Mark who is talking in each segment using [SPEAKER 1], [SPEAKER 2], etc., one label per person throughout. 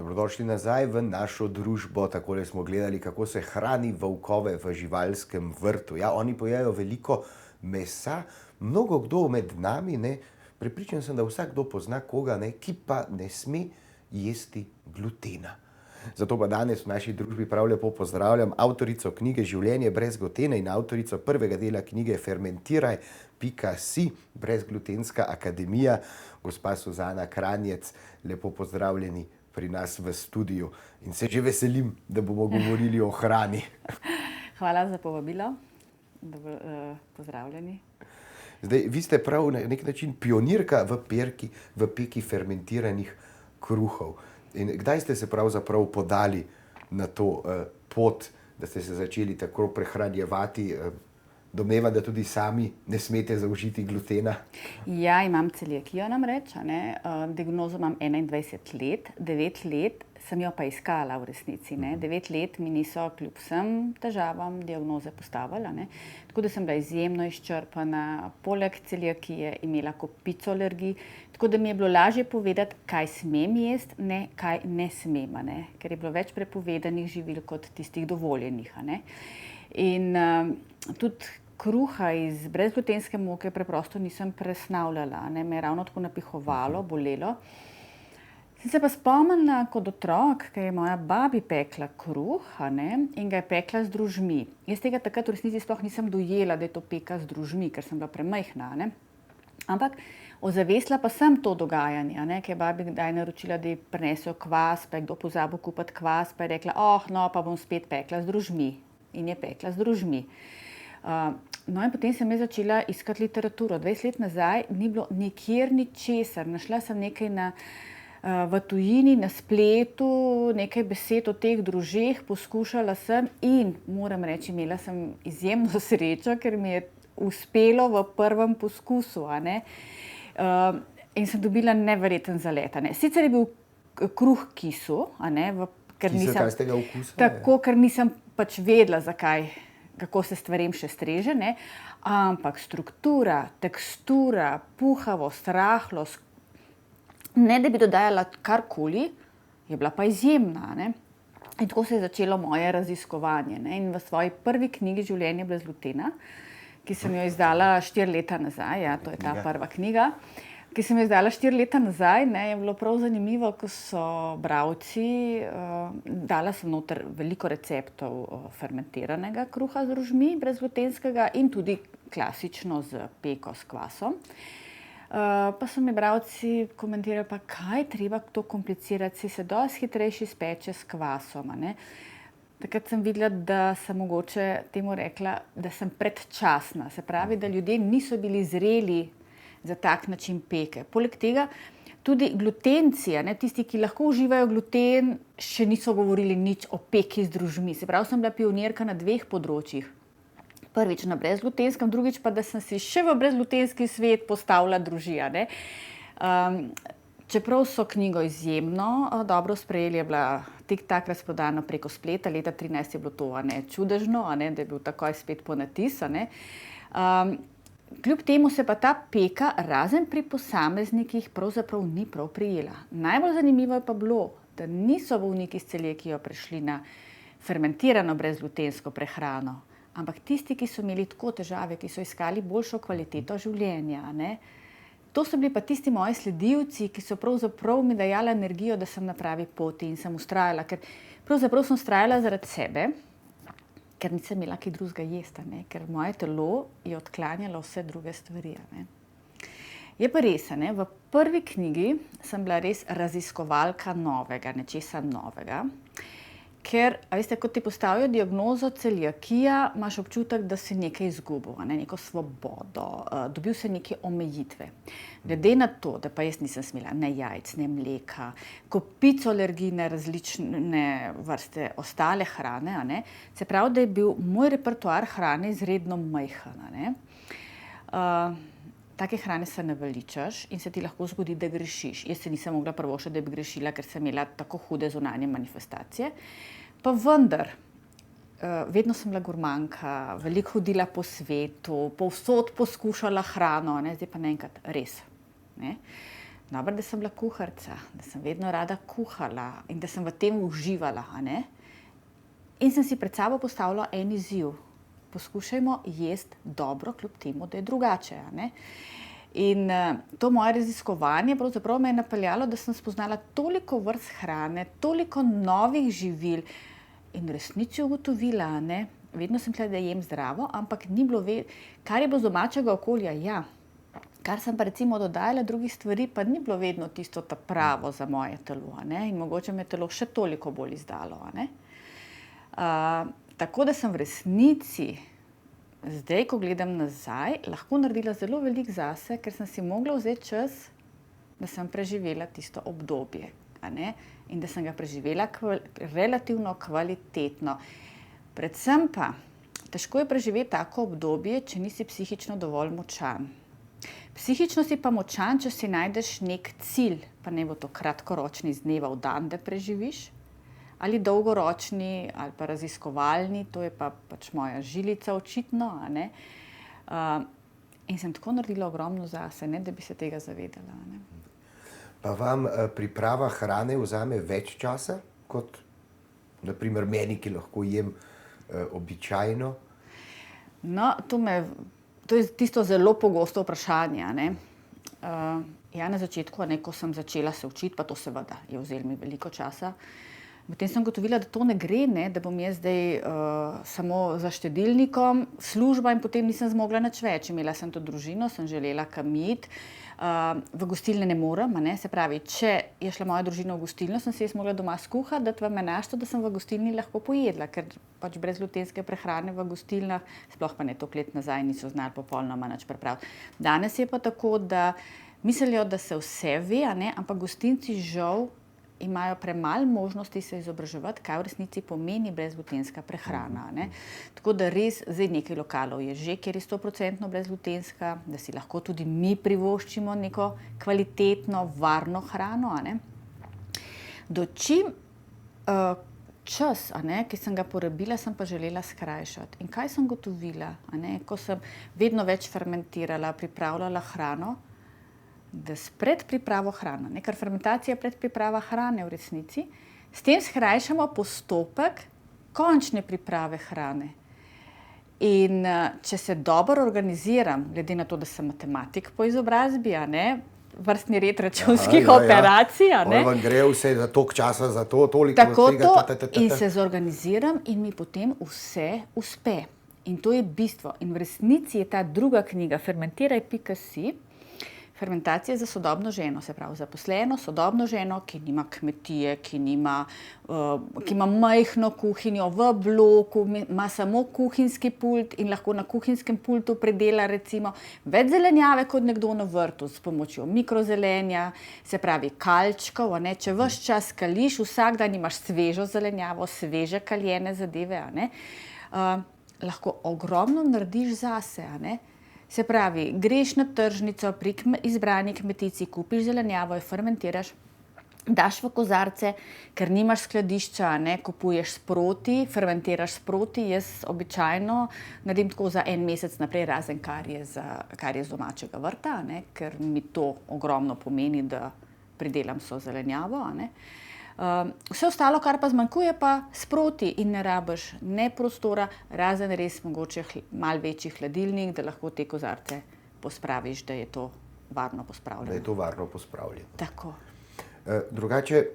[SPEAKER 1] Dobrodošli nazaj v našo družbo. Takole smo gledali, kako se hrani volkove v živalskem vrtu. Ja, oni pojejo veliko mesa, mnogo kdo med nami, prepričan sem, da vsakdo pozna koga, ki pa ne sme jesti glutena. Zato pa danes v naši družbi prav lepo pozdravljam avtorico knjige Življenje brez glutena in avtorico prvega dela knjige Fermentiraj.si, Brezglutenska akademija, gospa Suzana Kranjec. Lepo pozdravljeni pri nas v studiu in se že veselim, da bomo govorili o hrani.
[SPEAKER 2] Hvala za povabilo. Pozdravljeni.
[SPEAKER 1] Zdaj, vi ste prav na nek način pionirka v peki fermentiranih kruhov. In kdaj ste se pravzaprav podali na to pot, da ste se začeli tako prehranjevati? Domnevam, da tudi sami ne smete zaužiti glutena.
[SPEAKER 2] Ja, imam celiakijo namreč, diagnozo imam 21 let, 9 let sem jo pa iskala v resnici. 9 let mi niso kljub vsem težavam diagnoze postavili. Tako da sem bila izjemno izčrpana, poleg celiakije imela kopico alergij, tako da mi je bilo lažje povedati, kaj smem jesti, ne kaj ne smem, ker je bilo več prepovedanih živil kot tistih dovoljenih. In tudi kruha iz brezglutenske moke preprosto nisem presnavljala, me je ravno tako napihovalo, bolelo. Sem se pa spomnila kot otrok, ker je moja babi pekla kruh in ga je pekla z drožmi. Jaz tega takrat v resnici sploh nisem dojela, da je to peka z drožmi, ker sem bila premajhna. Ampak ozavestila pa sem to dogajanje, ker je babi kdaj naročila, da ji prinesejo kvas, pa je kdo pozabil kupiti kvas, pa je rekla, pa bom spet pekla z drožmi. In je pekla z drožmi. No in potem sem začela iskati literaturo. 20 let nazaj ni bilo nikjer ničesar. Našla sem nekaj v tujini, na spletu, nekaj besed o teh drožeh, poskušala sem in moram reči, imela sem izjemno srečo, ker mi je uspelo v prvem poskusu. In sem dobila neverjeten zalet. Sicer je bil kruh kisel, ker nisem pač vedela, kako se stvarem še streže, ampak struktura, tekstura, puhavost, rahlost, ne da bi dodajala karkoli, je bila pa izjemna. In tako se je začelo moje raziskovanje. In v svoji prvi knjigi Življenje brez glutena, ki sem jo izdala 4 leta nazaj, to je ta prva knjiga, ki sem jo izdala 4 leta nazaj, je bilo prav zanimivo, ko so bralci, dala sem noter veliko receptov fermentiranega kruha z drožmi, brezglutenskega in tudi klasično z peko s kvasom. Pa so mi bralci komentirali, pa kaj treba to komplicirati, se dosti hitrejši speče s kvasom. Takrat sem videla, da sem mogoče temu rekla, da sem predčasna. Se pravi, da ljudje niso bili zreli za tak način peke. Poleg tega tudi glutenci, tisti, ki lahko uživajo gluten, še niso govorili nič o peki z drožmi. Se pravi, sem bila pionirka na 2 področjih. Prvič na brezglutenskem, drugič pa, da sem si še v brezglutenski svet postavila droži. Čeprav so knjigo izjemno dobro sprejeli, je bila tik-tak razprodana preko spleta. Leta 2013 je bilo to čudežno, da je bil takoj spet ponatis. Kljub temu se pa ta peka, razen pri posameznikih, pravzaprav ni prav prijela. Najbolj zanimivo je pa bilo, da niso bolniki s celiakijo prešli na fermentirano brezglutensko prehrano, ampak tisti, ki so imeli tako težave, ki so iskali boljšo kvaliteto življenja. To so bili pa tisti moji sledilci, ki so pravzaprav mi dajali energijo, da sem na pravi poti in sem vztrajala. Ker pravzaprav sem vztrajala zaradi sebe, ker nisem imela kaj drugega jesti, ker moje telo je odklanjalo vse druge stvari. Je pa res, v prvi knjigi sem bila res raziskovalka novega, nečesa novega. Ker, veste, ko ti postavijo diagnozo celiakija, imaš občutek, da si nekaj izgubil, neko svobodo, dobil si neke omejitve. Glede na to, da pa jaz nisem smela ne jajc, ne mleka, kopico alergij na različne vrste ostale hrane, se pravi, da je bil moj repertoar hrane izredno majhen. Take hrane se naveličaš in se ti lahko zgodi, da grešiš. Jaz se nisem mogla privoščiti, da bi grešila, ker sem imela tako hude zunanje manifestacije. Pa vendar, vedno sem bila gurmanka, veliko hodila po svetu, povsod poskušala hrano, zdaj pa naenkrat res. Dobro, da sem bila kuharica, da sem vedno rada kuhala in da sem v tem uživala. A ne? In sem si pred sabo postavila en izziv. Poskušajmo jesti dobro, kljub temu, da je drugače. A ne? In to moje raziskovanje pravzaprav me je napeljalo, da sem spoznala toliko vrst hrane, toliko novih živil in v resnici ugotovila, ne, vedno sem tla, da jem zdravo, ampak ni bilo kar je bilo z domačega okolja, ja. Kar sem pa recimo dodajala drugih stvari, pa ni bilo vedno tisto ta pravo za moje telo, a ne, in mogoče me telo še toliko bolj izdalo, a ne. Tako da sem v resnici zdaj, ko gledam nazaj, lahko naredila zelo veliko zase, ker sem si mogla vzeti čas, da sem preživela tisto obdobje, a ne? In da sem ga preživela relativno kvalitetno. Predvsem pa, težko je preživeti tako obdobje, če nisi psihično dovolj močan. Psihično si pa močan, če si najdeš nek cilj, pa ne bo to kratkoročni iz dneva v dan, da preživiš, ali dolgoročni, ali pa raziskovalni, to je pa pač moja žilica očitno, a ne. In sem tako naredila ogromno zase, ne, da bi se tega zavedala, a ne.
[SPEAKER 1] Pa vam priprava hrane vzame več časa, kot na primer meni, ki lahko jem običajno?
[SPEAKER 2] No, to je tisto zelo pogosto vprašanje, a ne. Ja, na začetku, a ne, ko sem začela se učiti, pa to seveda je vzelo mi veliko časa, potem sem ugotovila, da to ne gre, ne, da bom jaz zdaj samo za štedilnikom, služba in potem nisem zmogla nič več. Imela sem to družino, sem želela kam iti, v gostilne ne morem, a ne, se pravi, če je šla moja družina v gostilno, sem si jaz mogla doma skuhati, dati v menažto, da sem v gostilni lahko pojedla, ker pač brezglutenske prehrane v gostilnah, sploh pa ne toliko let nazaj, niso znali popolnoma nič pripraviti. Danes je pa tako, da mislijo, da se vse ve, a ne, ampak gostinci žal imajo premalo možnosti se izobraževati, kaj v resnici pomeni brezglutenska prehrana. Ne? Tako da res, zdaj nekaj lokalov je že, kjer je 100% brezglutenska, da si lahko tudi mi privoščimo neko kvalitetno, varno hrano. A ne? Dočim čas, a ne, ki sem ga porabila, sem pa želela skrajšati. In kaj sem gotovila, a ne, ko sem vedno več fermentirala, pripravljala hrano, da s predpripravo hrane, ker fermentacija je predpriprava hrane v resnici, s tem skrajšamo postopek končne priprave hrane. In če se dobro organiziram, glede na to, da sem matematik po izobrazbi, a ne, vrstni red računskih operacij, a ne.
[SPEAKER 1] Vam gre vse za toliko časa, za to, toliko
[SPEAKER 2] tako
[SPEAKER 1] tega,
[SPEAKER 2] to, in se zorganiziram in mi potem vse uspe. In to je bistvo. In v resnici je ta druga knjiga, Fermentiraj.si, fermentacija za sodobno ženo, se pravi zaposleno, sodobno ženo, ki nima kmetije, ki ima majhno kuhinjo v bloku, ima samo kuhinjski pult in lahko na kuhinjskem pultu predela recimo več zelenjave kot nekdo na vrtu s pomočjo mikrozelenja, se pravi kalčkov, a ne, če ves čas kališ, vsak dan imaš svežo zelenjavo, sveže kaljene zadeve, a ne, lahko ogromno narediš zase, a ne. Se pravi, greš na tržnico, pri izbrani kmetici, kupiš zelenjavo, jo fermentiraš, daš v kozarce, ker nimaš skladišča, ne, kupuješ sproti, fermentiraš sproti. Jaz običajno naredim tako za en mesec naprej, razen kar je z domačega vrta, ne, ker mi to ogromno pomeni, da pridelam so zelenjavo, a ne. Vse ostalo, kar pa zmanjkuje, pa sproti in ne rabiš ne prostora, razen res mogoče malo večji hladilnik, da lahko te kozarce pospraviš, da je to varno pospravljeno.
[SPEAKER 1] Da je to varno pospravljeno.
[SPEAKER 2] Tako.
[SPEAKER 1] Drugače,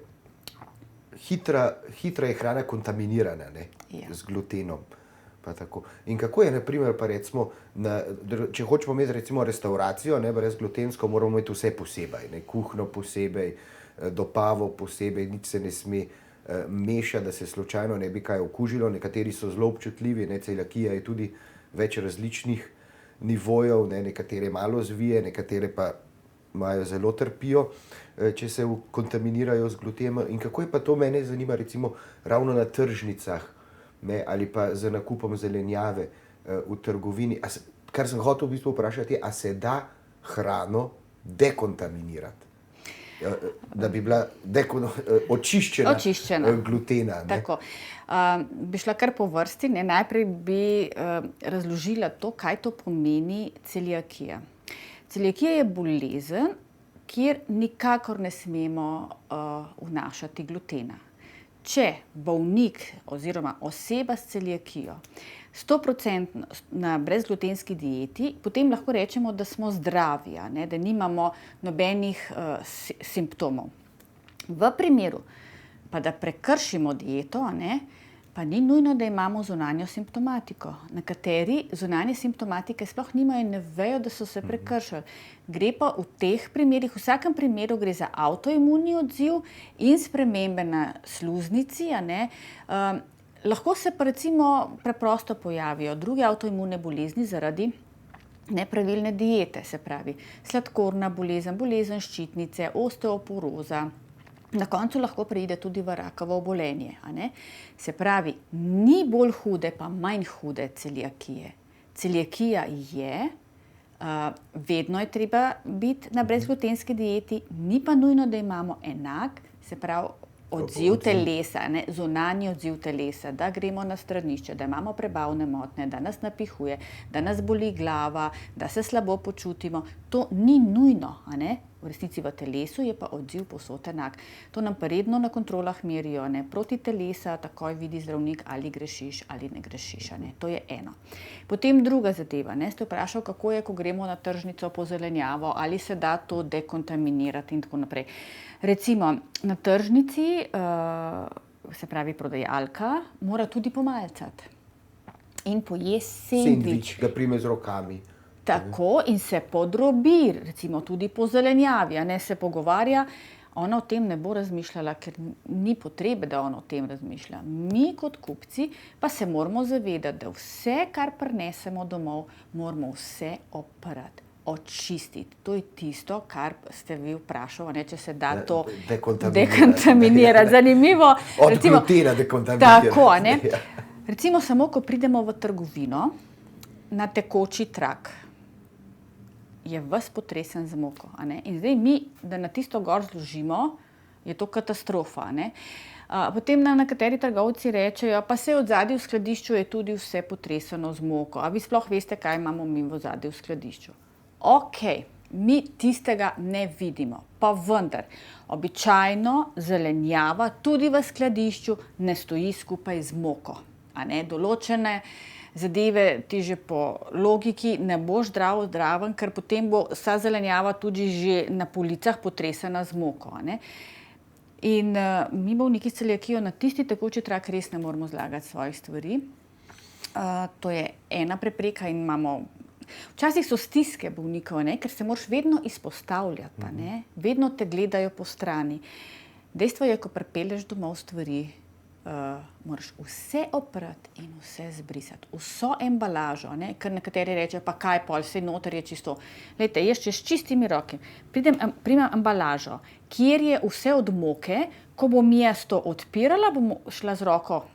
[SPEAKER 1] hitra je hrana kontaminirana, ne?
[SPEAKER 2] Ja.
[SPEAKER 1] Z glutenom. Pa tako. In kako je, na primer, pa recimo, če hočemo imeti recimo restauracijo, ne, brezglutensko, moramo imeti vse posebej, ne, kuhno posebej, dopavo posebej, nič se ne sme mešati, da se slučajno ne bi kaj okužilo. Nekateri so zelo občutljivi, ne, celiakija je tudi več različnih nivojev, ne, nekatere malo zvije, nekatere pa imajo zelo trpijo, če se kontaminirajo z glutenom. In kako je pa to, mene zanima recimo ravno na tržnicah, ne, ali pa z nakupom zelenjave v trgovini. Kar sem hotel v bistvu vprašati, a se da hrano dekontaminirati? Da bi bila očiščena glutena. Ne?
[SPEAKER 2] Tako. Bi šla kar po vrsti, ne? Najprej bi razložila to, kaj to pomeni celiakija. Celiakija je bolezen, kjer nikakor ne smemo vnašati glutena. Če bolnik oziroma oseba s celiakijo 100% na brezglutenski dieti, potem lahko rečemo, da smo zdravi, da nimamo nobenih simptomov. V primeru, pa da prekršimo dieto, pa ni nujno, da imamo zunanjo simptomatiko. Nekateri zunanje simptomatike sploh nimajo in ne vejo, da so se prekršili. Gre pa v teh primerih, v vsakem primeru gre za avtoimunni odziv in spremembe na sluznici, lahko se pa recimo preprosto pojavijo druge avtoimune bolezni zaradi nepravilne diete, se pravi sladkorna bolezen, bolezen ščitnice, osteoporoza. Na koncu lahko preide tudi v rakavo obolenje. Se pravi, ni bolj hude, pa manj hude celiakije. Celiakija je, vedno je treba biti na brezglutenski dieti, ni pa nujno, da imamo enak, se pravi, odziv telesa, zunanji odziv telesa, da gremo na stranišče, da imamo prebavne motnje, da nas napihuje, da nas boli glava, da se slabo počutimo. To ni nujno, v resnici v telesu je pa odziv povsod enak. To nam pa redno na kontrolah merijo, proti telesa, takoj vidi zdravnik, ali grešiš ali ne grešiš. To je eno. Potem druga zadeva, ste vprašali, kako je, ko gremo na tržnico po zelenjavo, ali se da to dekontaminirati in tako naprej. Recimo, na tržnici, se pravi prodajalka, mora tudi pomalcati in pojesti sendvič.
[SPEAKER 1] Ga prime z rokami.
[SPEAKER 2] Tako, in se podrobi, recimo tudi po zelenjavi, se pogovarja. Ona o tem ne bo razmišljala, ker ni potrebe, da ona o tem razmišlja. Mi kot kupci pa se moramo zavedati, da vse, kar prinesemo domov, moramo vse oprati, očistiti. To je tisto, kar ste vi vprašali, če se da to dekontaminirati. Zanimivo.
[SPEAKER 1] Od glutena dekontaminirati.
[SPEAKER 2] Tako, Recimo samo, ko pridemo v trgovino na tekoči trak, je ves potresen z moko. In zdaj mi, da na tisto gor zložimo, je to katastrofa. Potem nekateri trgovci rečejo, pa se od zadaj v skladišču je tudi vse potreseno z moko. A vi sploh veste, kaj imamo mi v zadaj v skladišču? Okej, mi tistega ne vidimo, pa vendar. Običajno zelenjava tudi v skladišču ne stoji skupaj z moko. Določene zadeve ti že po logiki ne boš zdraven, ker potem bo vsa zelenjava tudi že na policah potresena z moko. In mi bolniki s celiakijo na tisti tekoči trak res ne moramo zlagati svojih stvari. To je ena prepreka in imamo. Včasih so stiske bolnikov, ker se moraš vedno izpostavljati, vedno te gledajo po strani. Dejstvo je, ko pripelješ domov stvari, moraš vse oprati in vse zbrisati. Vso embalažo, ker nekateri rečejo, pa kaj pol, saj noter je čisto. Glejte, jaz če s čistimi rokami primem embalažo, kjer je vse od moke, ko bom jaz to odpirala, bom šla z roko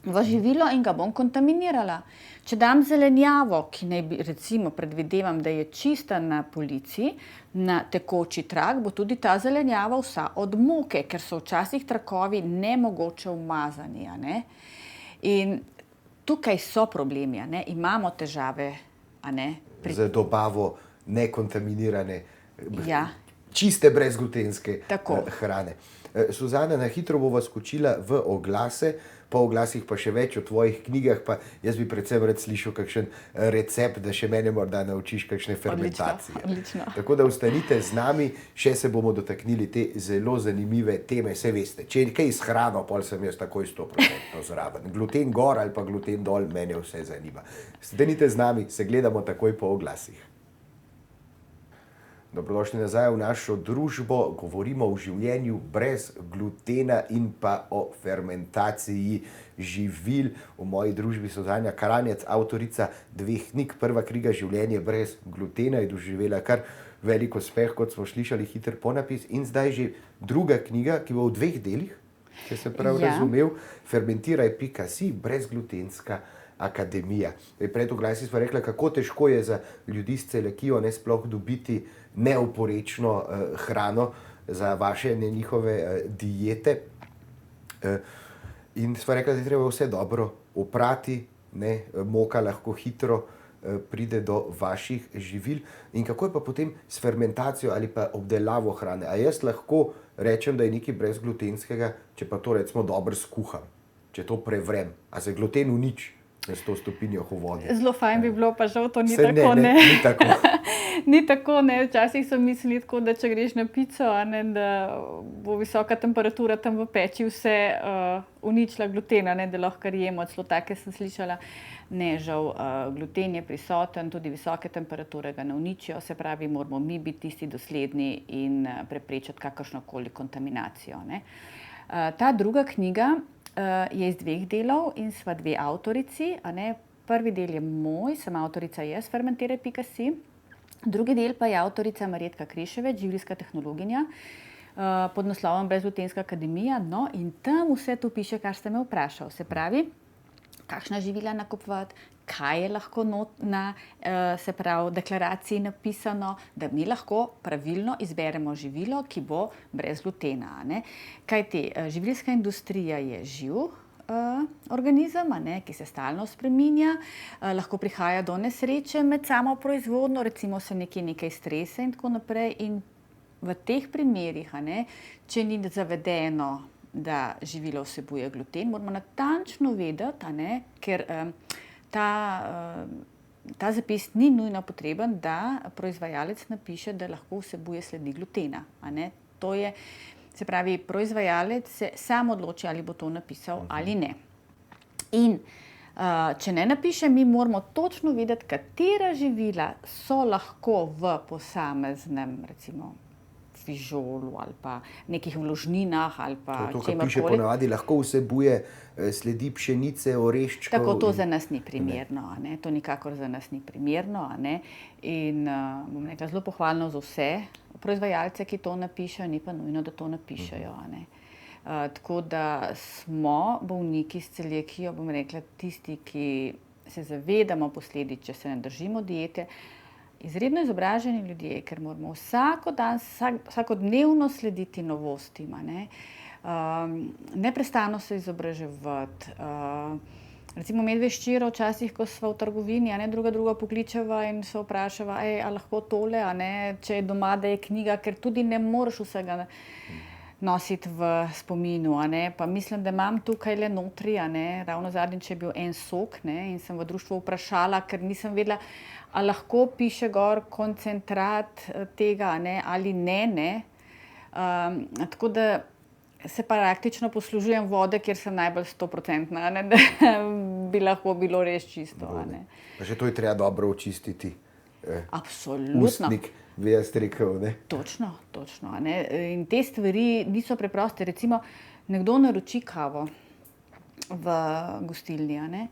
[SPEAKER 2] v živilo in ga bom kontaminirala. Če dam zelenjavo, ki naj bi, recimo, predvidevam, da je čista na polici, na tekoči trak, bo tudi ta zelenjava vsa od moke, ker so včasih trakovi nemogoče umazani. In tukaj so problemi, imamo težave.
[SPEAKER 1] Z dobavo nekontaminirane, čiste brezglutenske hrane. Suzana, na hitro bova skočila v oglase, po oglasih pa še več o tvojih knjigah, pa jaz bi predvsem rad slišal kakšen recept, da še mene morda naučiš kakšne fermentacije.
[SPEAKER 2] Odlično.
[SPEAKER 1] Tako da ostanite z nami, še se bomo dotaknili te zelo zanimive teme, saj veste. Če je kaj s hrano, pol sem jaz takoj 100% zraven. Gluten gor ali pa gluten dol, mene vse zanima. Ostanite z nami, se gledamo takoj po oglasih. Dobrodošli nazaj v našo družbo, govorimo o življenju brez glutena in pa o fermentaciji živil. V moji družbi Suzana Karanec, avtorica 2 knjig. Prva knjiga Življenje brez glutena je doživela kar velik uspeh, kot smo slišali, hiter ponapis. In zdaj že druga knjiga, ki bo v 2 delih, če sem prav razumel, Fermentiraj.si, brezglutenska akademija. Pred oglasi smo rekla, kako težko je za ljudi s celiakijo sploh dobiti neoporečno hrano za vaše, njihove diete. In smo rekla, da je treba vse dobro oprati, moka lahko hitro pride do vaših živil. In kako je pa potem s fermentacijo ali pa obdelavo hrane? A jaz lahko rečem, da je nekaj brezglutenskega, če pa to recimo dobro skuham, če to prevrem, a se gluten uniči s to stopinjo v vodi?
[SPEAKER 2] Zelo fajn bi bilo, pa žal to ni
[SPEAKER 1] Saj
[SPEAKER 2] tako.
[SPEAKER 1] ni tako.
[SPEAKER 2] Ni tako, ne. Včasih so mislili tako, da če greš na pico, da bo visoka temperatura tam v peči vse uničila gluten, da lahko jemo. Celo take sem slišala. Ne, žal, gluten je prisoten, tudi visoke temperature ga ne uničijo, se pravi, moramo mi biti tisti dosledni in preprečiti kakršnokoli kontaminacijo, ne. Ta druga knjiga je iz 2 delov in sva 2 avtorici, Prvi del je moj, sem avtorica jaz, fermentiraj.si. Drugi del pa je avtorica Marjetka Kriševec, življenjska tehnologinja, pod naslovom Brezglutenska akademija. No, in tam vse to piše, kar ste me vprašali. Se pravi, kakšna živila nakupovati, kaj je lahko na deklaraciji napisano, da mi lahko pravilno izberemo živilo, ki bo brez glutena. Kajti živilska industrija je živ organizem, ki se stalno spreminja, lahko prihaja do nesreče med samo proizvodnjo, recimo se nekaj strese in tako naprej. In v teh primerih, če ni zavedeno, da živilo vsebuje gluten, moramo natančno vedeti, ker ta zapis ni nujno potreben, da proizvajalec napiše, da lahko vsebuje sledi glutena. To je, se pravi, proizvajalec se sam odloči, ali bo to napisal ali ne. In če ne napiše, mi moramo točno vedeti, katera živila so lahko v posameznem, recimo, fižolu ali pa nekih vložninah ali pa
[SPEAKER 1] to, kar piše ponavadi, lahko vsebuje sledi pšenice, oreščkov.
[SPEAKER 2] Tako, to za nas ni primerno. To nikakor za nas ni primerno. In bom rekla, zelo pohvalno za vse proizvajalce, ki to napišejo, ni pa nujno, da to napišejo. Tako da smo bolniki s celiakijo, bom rekla, tisti, ki se zavedamo posledic, če se ne držimo diete, izredno izobraženi ljudje, ker moramo vsakodnevno slediti novostim, neprestano se izobraževati. Recimo medve ščiro, včasih, ko smo v trgovini, druga pokličeva in se vprašava, a lahko tole, če je doma, da je knjiga, ker tudi ne moreš vsega nositi v spominu. Pa mislim, da imam tukaj le notri, ravno zadnjič je bil en sok, in sem v društvu vprašala, ker nisem vedela, a lahko piše gor koncentrat tega, ali ne. Tako da se praktično poslužujem vode, kjer sem najbolj 100%, da bi lahko bilo res čisto.
[SPEAKER 1] Pa še to je treba dobro očistiti.
[SPEAKER 2] Absolutno.
[SPEAKER 1] Ustnik, bi jaz rekel.
[SPEAKER 2] Točno. In te stvari niso preproste. Recimo, nekdo naroči kavo v gostilni.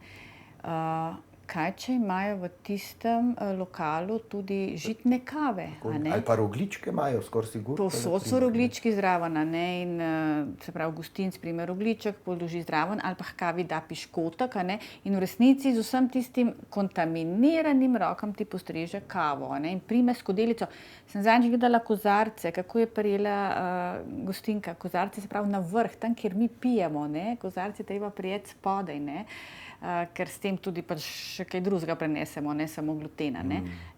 [SPEAKER 2] Kaj, če imajo v tistem lokalu tudi žitne kave?
[SPEAKER 1] Ali pa rogljičke imajo, skoraj sigurno.
[SPEAKER 2] Povsod so rogljički zraven, in se pravi, gostinec prime rogljiček, položi zraven ali pa h kavi da piškotek, in v resnici z vsem tistim kontaminiranim rokam ti postreže kavo, in prime skodelico. Sem zadnjič gledala kozarce, kako je prijela gostinka. Kozarce, se pravi, na vrh, tam, kjer mi pijemo, kozarce treba prijeti spodaj, ker s tem tudi še kaj drugega prenesemo, ne samo glutena.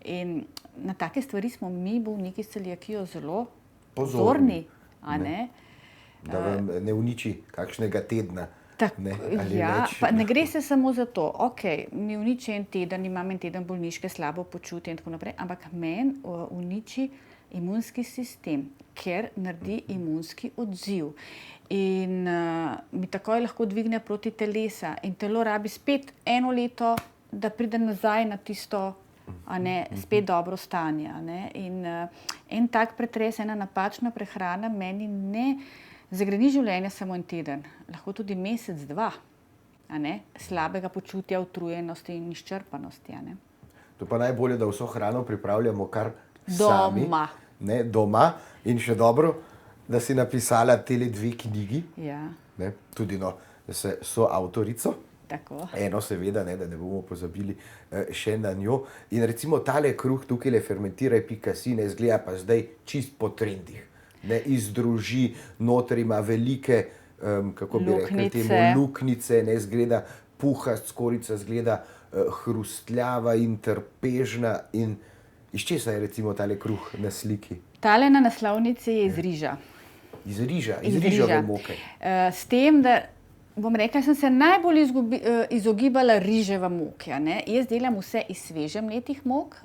[SPEAKER 2] In na take stvari smo mi, bolniki s celiakijo, zelo pozorni.
[SPEAKER 1] Da vam ne uniči kakšnega tedna.
[SPEAKER 2] Ne gre se samo za to, mi uniči en teden, imam en teden bolniške, slabo počutje in tako naprej, ampak meni uniči imunski sistem, ker naredi imunski odziv. In mi takoj lahko dvigne proti telesa in telo rabi spet 1 leto, da pride nazaj na tisto spet dobro stanje. In en tak pretres, ena napačna prehrana meni ne zagreni življenja samo en teden, lahko tudi mesec, 2, slabega počutja, utrujenosti in izčrpanosti.
[SPEAKER 1] To pa najbolje, da vso hrano pripravljamo kar
[SPEAKER 2] sami.
[SPEAKER 1] Doma. In še dobro, da si napisala tele 2 knjigi. Tudi so avtorico.
[SPEAKER 2] Tako.
[SPEAKER 1] Eno seveda, da ne bomo pozabili še na njo. In recimo tale kruh tukaj, fermentiraj.si, izgleda pa zdaj čist po trendih. Izdruži, noter ima velike, kako bi rekli temu, luknjice, izgleda puhast, skorica izgleda hrustljava in trpežna. In iz česa je recimo tale kruh na sliki?
[SPEAKER 2] Tale na naslovnici je iz riža.
[SPEAKER 1] Iz riža, iz rižove moke.
[SPEAKER 2] S tem, da bom rekla, sem se najbolj izogibala riževa moke. Jaz delam vse iz sveže mletih mok,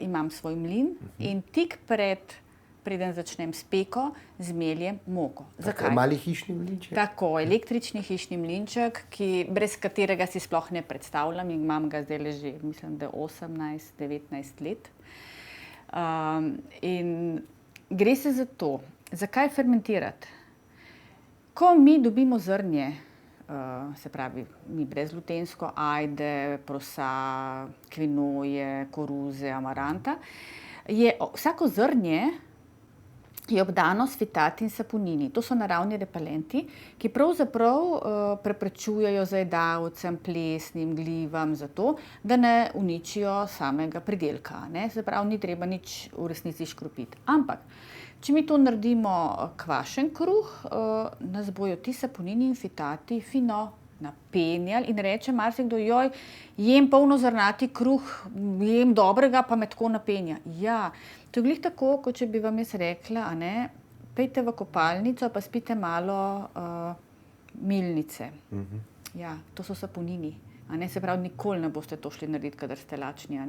[SPEAKER 2] imam svoj mlin in tik preden začnem s peko, zmeljem moko. Zakaj?
[SPEAKER 1] Mali hišni mlinček?
[SPEAKER 2] Tako, električni hišni mlinček, brez katerega si sploh ne predstavljam in imam ga zdaj že, mislim, da 18-19 let. In gre se za to, zakaj fermentirati? Ko mi dobimo zrnje, se pravi mi brezglutensko, ajde, prosa, kvinoje, koruze, amaranta, je vsako zrnje je obdano s fitati in saponini. To so naravni repelenti, ki pravzaprav preprečujejo zajedavcem, plesnim, glivam, zato, da ne uničijo samega pridelka. Se pravi, ni treba nič v resnici škropiti. Ampak, če mi to naredimo kvašen kruh, nas bojo ti saponini in fitati fino napenjali in reče marsikdo, joj, jem polnozrnati kruh, jem dobrega, pa me tako napenja. Ja, to je glih tako, kot če bi vam jaz rekla, pejte v kopalnico, pa spite malo milnice. Ja, to so saponini. Se pravi, nikoli ne boste to šli narediti, kadar ste lačni.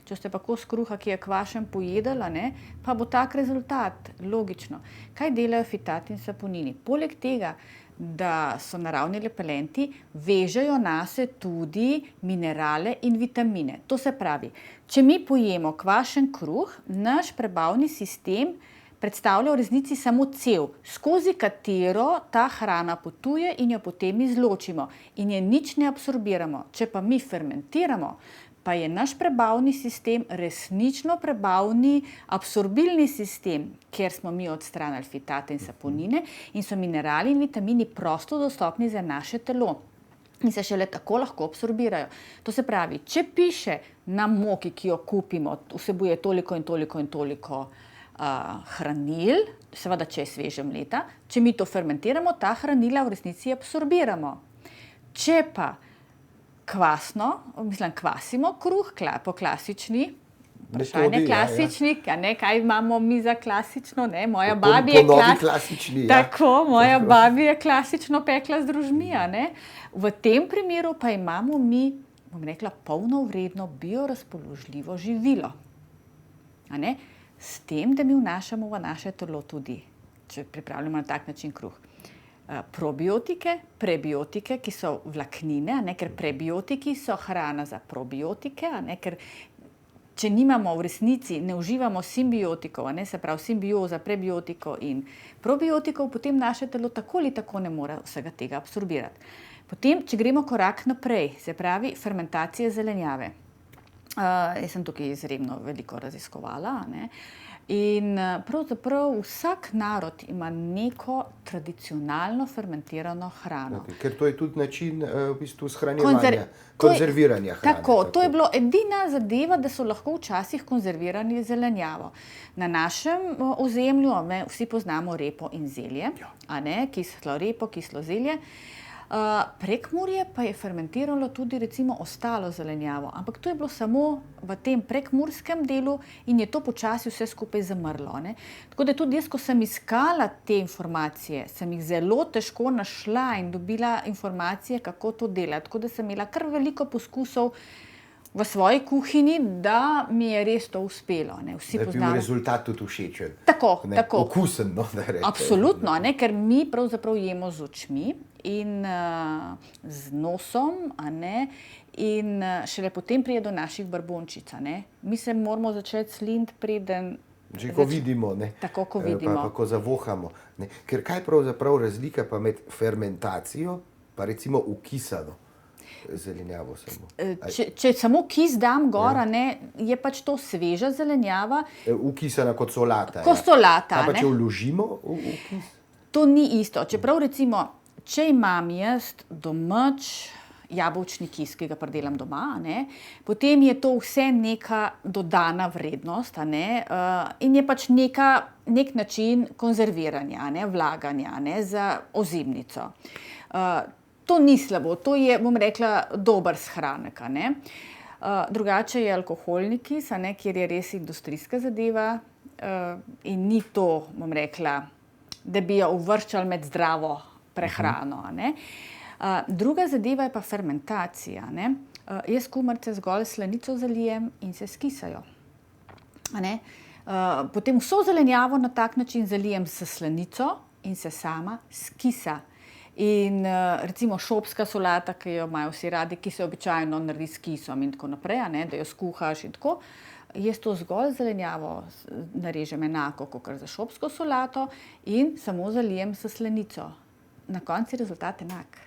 [SPEAKER 2] Če ste pa kos kruha, ki je kvašen, pojedali, pa bo tak rezultat, logično. Kaj delajo fitati in saponini? Poleg tega, da so naravni repelenti, vežejo nase tudi minerale in vitamine. To se pravi, če mi pojemo kvašen kruh, naš prebavni sistem predstavlja v resnici samo cev, skozi katero ta hrana potuje in jo potem izločimo in je nič ne absorbiramo. Če pa mi fermentiramo, pa je naš prebavni sistem resnično prebavni absorbilni sistem, ker smo mi odstranili fitate in saponine in so minerali in vitamini prosto dostopni za naše telo. In se šele tako lahko absorbirajo. To se pravi, če piše na moki, ki jo kupimo, vsebuje toliko in toliko in toliko hranil, seveda, če je sveže mleta, če mi to fermentiramo, ta hranila v resnici absorbiramo. Če pa kvasimo kruh po klasični, vprašanje klasični, kaj imamo mi za klasično, moja babi je
[SPEAKER 1] klasični.
[SPEAKER 2] Tako, moja babi je klasično pekla z drožmi, V tem primeru pa imamo mi, bom rekla, polnovredno biorazpoložljivo živilo. S tem, da mi vnašamo v naše telo tudi, če pripravljamo na tak način kruh, probiotike, prebiotike, ki so vlaknine, ker prebiotiki so hrana za probiotike, ker če nimamo v resnici, ne uživamo simbiotikov, se pravi simbioza, prebiotikov in probiotikov, potem naše telo tako ali tako ne more vsega tega absorbirati. Potem, če gremo korak naprej, se pravi fermentacija zelenjave. Jaz sem tukaj izredno veliko raziskovala, in pravzaprav vsak narod ima neko tradicionalno fermentirano hrano.
[SPEAKER 1] Ker to je tudi način v bistvu shranjevanja, konzerviranja hrane.
[SPEAKER 2] Tako, to je bilo edina zadeva, da so lahko včasih konzervirali zelenjavo. Na našem ozemlju vsi poznamo repo in zelje, kislo repo, kislo zelje. Prekmurje pa je fermentiralo tudi recimo ostalo zelenjavo, ampak to je bilo samo v tem prekmurskem delu in je to počasi vse skupaj zamrlo. Tako da tudi jaz, ko sem iskala te informacije, sem jih zelo težko našla in dobila informacije, kako to delati. Tako da sem imela kar veliko poskusov v svoji kuhinji, da mi je res to uspelo.
[SPEAKER 1] Da je bil rezultat tudi všečen.
[SPEAKER 2] Tako.
[SPEAKER 1] Okusen, da rečem.
[SPEAKER 2] Absolutno, ker mi pravzaprav jemo z očmi in z nosom, in šele potem pride do naših brbončic. Mi se moramo začeti sliniti, preden...
[SPEAKER 1] Že ko vidimo,
[SPEAKER 2] Tako, ko vidimo.
[SPEAKER 1] Pa ko zavohamo. Ker kaj pravzaprav razlika pa med fermentacijo pa recimo ukisano zelenjavo samo?
[SPEAKER 2] Če samo kis dam gor, je pač to sveža zelenjava.
[SPEAKER 1] Ukisana kot solata.
[SPEAKER 2] Kot solata,
[SPEAKER 1] Pa če vložimo v kis?
[SPEAKER 2] To ni isto. Čeprav recimo, če imam jaz domač jabolčni kis, ki ga pridelam doma, potem je to vse neka dodana vrednost, in je pač nek način konzerviranja, vlaganja, za ozimnico. to ni slabo, to je, bom rekla, dober shranek. Drugače je alkoholniki, kjer je res industrijska zadeva in ni to, bom rekla, da bi jo uvrščali med zdravo prehrano. Druga zadeva je pa fermentacija. Jaz kumarice zgolj slanico zalijem in se skisajo. Potem vso zelenjavo na tak način zalijem s slanico in se sama skisa. In recimo šopska solata, ki jo imajo vsi radi, ki se običajno naredi s kisom in tako naprej, da jo skuhaš in tako. Jaz to zgolj zelenjavo narežem enako kot za šopsko solato in samo zalijem s slanico. Na koncu je rezultat enak.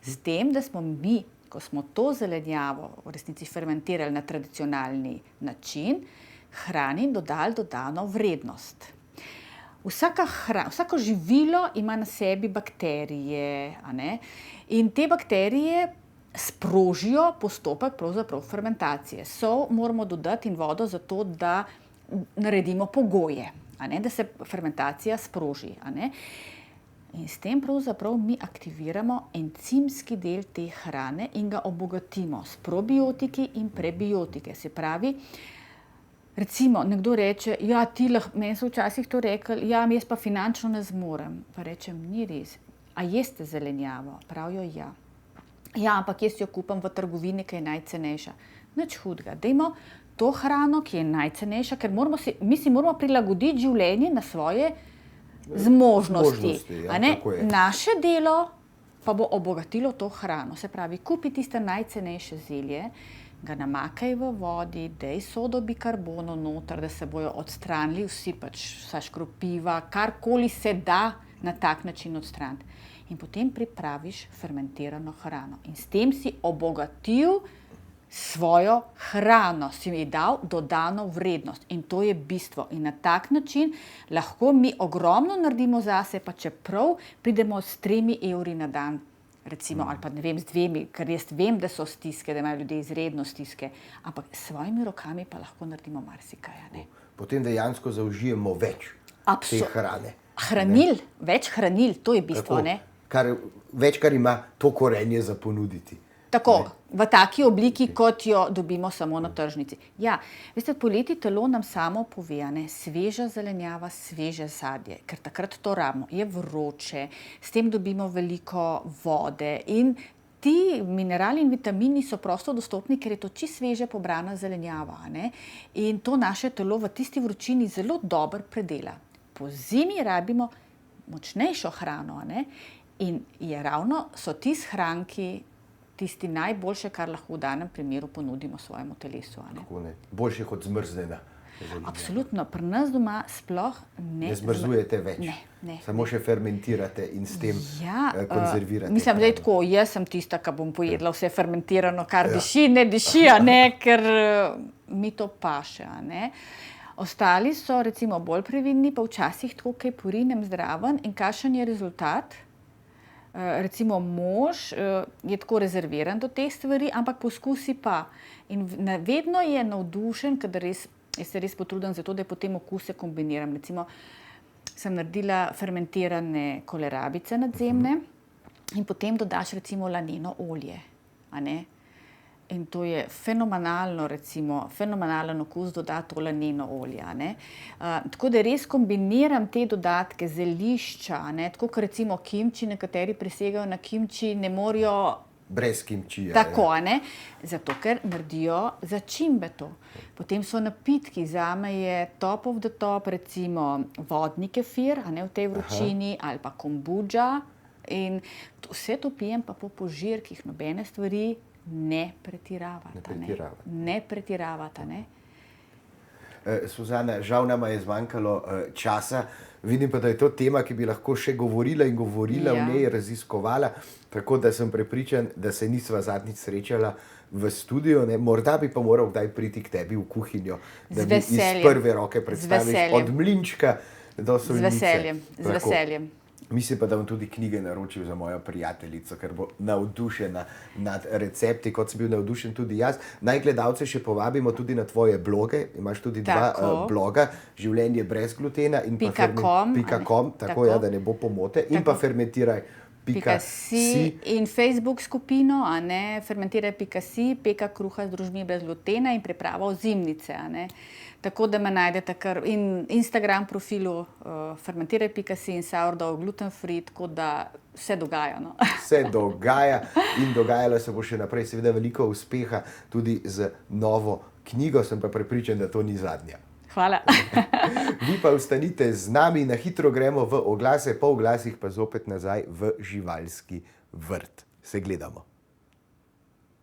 [SPEAKER 2] S tem, da smo mi, ko smo to zelenjavo v resnici fermentirali na tradicionalni način, hrani dodali dodano vrednost. Vsako živilo ima na sebi bakterije, in te bakterije sprožijo postopek pravzaprav fermentacije. Sol moramo dodati in vodo zato, da naredimo pogoje, da se fermentacija sproži. In s tem pravzaprav mi aktiviramo encimski del te hrane in ga obogatimo s probiotiki in prebiotike. Se pravi, recimo nekdo reče, meni so včasih to rekli, jaz pa finančno ne zmorem. Pa rečem, ni res. A jeste zelenjavo? Pravijo, ja. Ja, ampak jaz jo kupam v trgovini, ki je najcenejša. Nič hudega. Dajmo to hrano, ki je najcenejša, ker mi si moramo prilagoditi življenje na svoje zmožnosti. Naše delo pa bo obogatilo to hrano. Se pravi, kupi tiste najcenejše zelje, ga namakaj v vodi, daj sodo bikarbono noter, da se bojo odstranili vsa škropiva, karkoli se da na tak način odstraniti. In potem pripraviš fermentirano hrano. In s tem si obogatil svojo hrano, si mi dal dodano vrednost. In to je bistvo. In na tak način lahko mi ogromno naredimo zase, pa čeprav pridemo s 3 evri na dan. Recimo, ali pa ne vem, z 2, ker jaz vem, da so stiske, da imajo ljudje izredno stiske, ampak s svojimi rokami pa lahko naredimo marsikaj.
[SPEAKER 1] Potem dejansko zaužijemo več te hrane.
[SPEAKER 2] Več hranil, to je bistvo.
[SPEAKER 1] Več, kar ima to korenje za ponuditi.
[SPEAKER 2] Tako, v taki obliki, kot jo dobimo samo na tržnici. Ja, veste, poleti telo nam samo pove, sveža zelenjava, sveže sadje, ker takrat to rabimo, je vroče, s tem dobimo veliko vode in ti minerali in vitamini so prosto dostopni, ker je to čisto sveže pobrana zelenjava. In to naše telo v tisti vročini zelo dobro predela. Po zimi rabimo močnejšo hrano, in so ti shranki tisti najboljše, kar lahko v danem primeru ponudimo svojemu telesu.
[SPEAKER 1] Boljše kot zmrznjena.
[SPEAKER 2] Absolutno. Pri nas doma sploh ne
[SPEAKER 1] zmrzujete več.
[SPEAKER 2] Ne.
[SPEAKER 1] Samo še fermentirate in s tem konzervirate.
[SPEAKER 2] Mislim, da je tako, jaz sem tista, ki bom pojedla vse fermentirano, kar diši, ne diši, ker mi to paše. Ostali so recimo bolj previdni, pa včasih tako kaj porinem zraven in kakšen je rezultat. Recimo mož je tako rezerviran do teh stvari, ampak poskusi pa. In vedno je navdušen, kadar jaz se res potrudim za to, da potem okuse kombiniram. Recimo sem naredila fermentirane kolerabice nadzemne in potem dodaš recimo laneno olje. In to je fenomenalen okus doda to laneno olje. Tako da res kombiniram te dodatke, zelišča, tako kot recimo kimči, nekateri prisegajo na kimči, ne morejo
[SPEAKER 1] brez kimčija.
[SPEAKER 2] Tako, zato ker naredijo začimbe to. Potem so napitki, zame je top of the top, recimo vodni kefir, v tej vročini, ali pa kombudža. In vse to pijem pa po požirkih, nobene stvari ne pretiravata.
[SPEAKER 1] Suzana, žal nama je zmanjkalo časa. Vidim pa, da je to tema, ki bi lahko še govorila in govorila v njej, raziskovala. Tako da sem prepričan, da se nisva zadnjič srečala v studiu. Morda bi pa moral kdaj priti k tebi v kuhinjo, da mi iz prve roke predstaviš od mlinčka do solnice.
[SPEAKER 2] Z veseljem.
[SPEAKER 1] Mislim pa, da bom tudi knjige naročil za mojo prijateljico, ker bo navdušena nad recepti, kot sem bil navdušen tudi jaz. Naj gledalce še povabimo tudi na tvoje bloge. Imaš tudi 2 bloga, Življenje brez glutena in
[SPEAKER 2] .com,
[SPEAKER 1] tako, da ne bo pomote. In pa Fermentiraj fermentiraj.si
[SPEAKER 2] in Facebook skupino, fermentiraj.si, peka kruha z družbami brez glutena in priprava ozimnice. Tako da me najdete kar in Instagram profilu fermentiraj.si in sourdough gluten free, tako da se dogaja. No.
[SPEAKER 1] Se dogaja in dogajalo se bo še naprej. Seveda veliko uspeha tudi z novo knjigo, sem pa prepričan, da to ni zadnja.
[SPEAKER 2] Hvala.
[SPEAKER 1] Vi pa ostanite z nami, na hitro gremo v oglase, po oglasih pa zopet nazaj v živalski vrt. Se gledamo.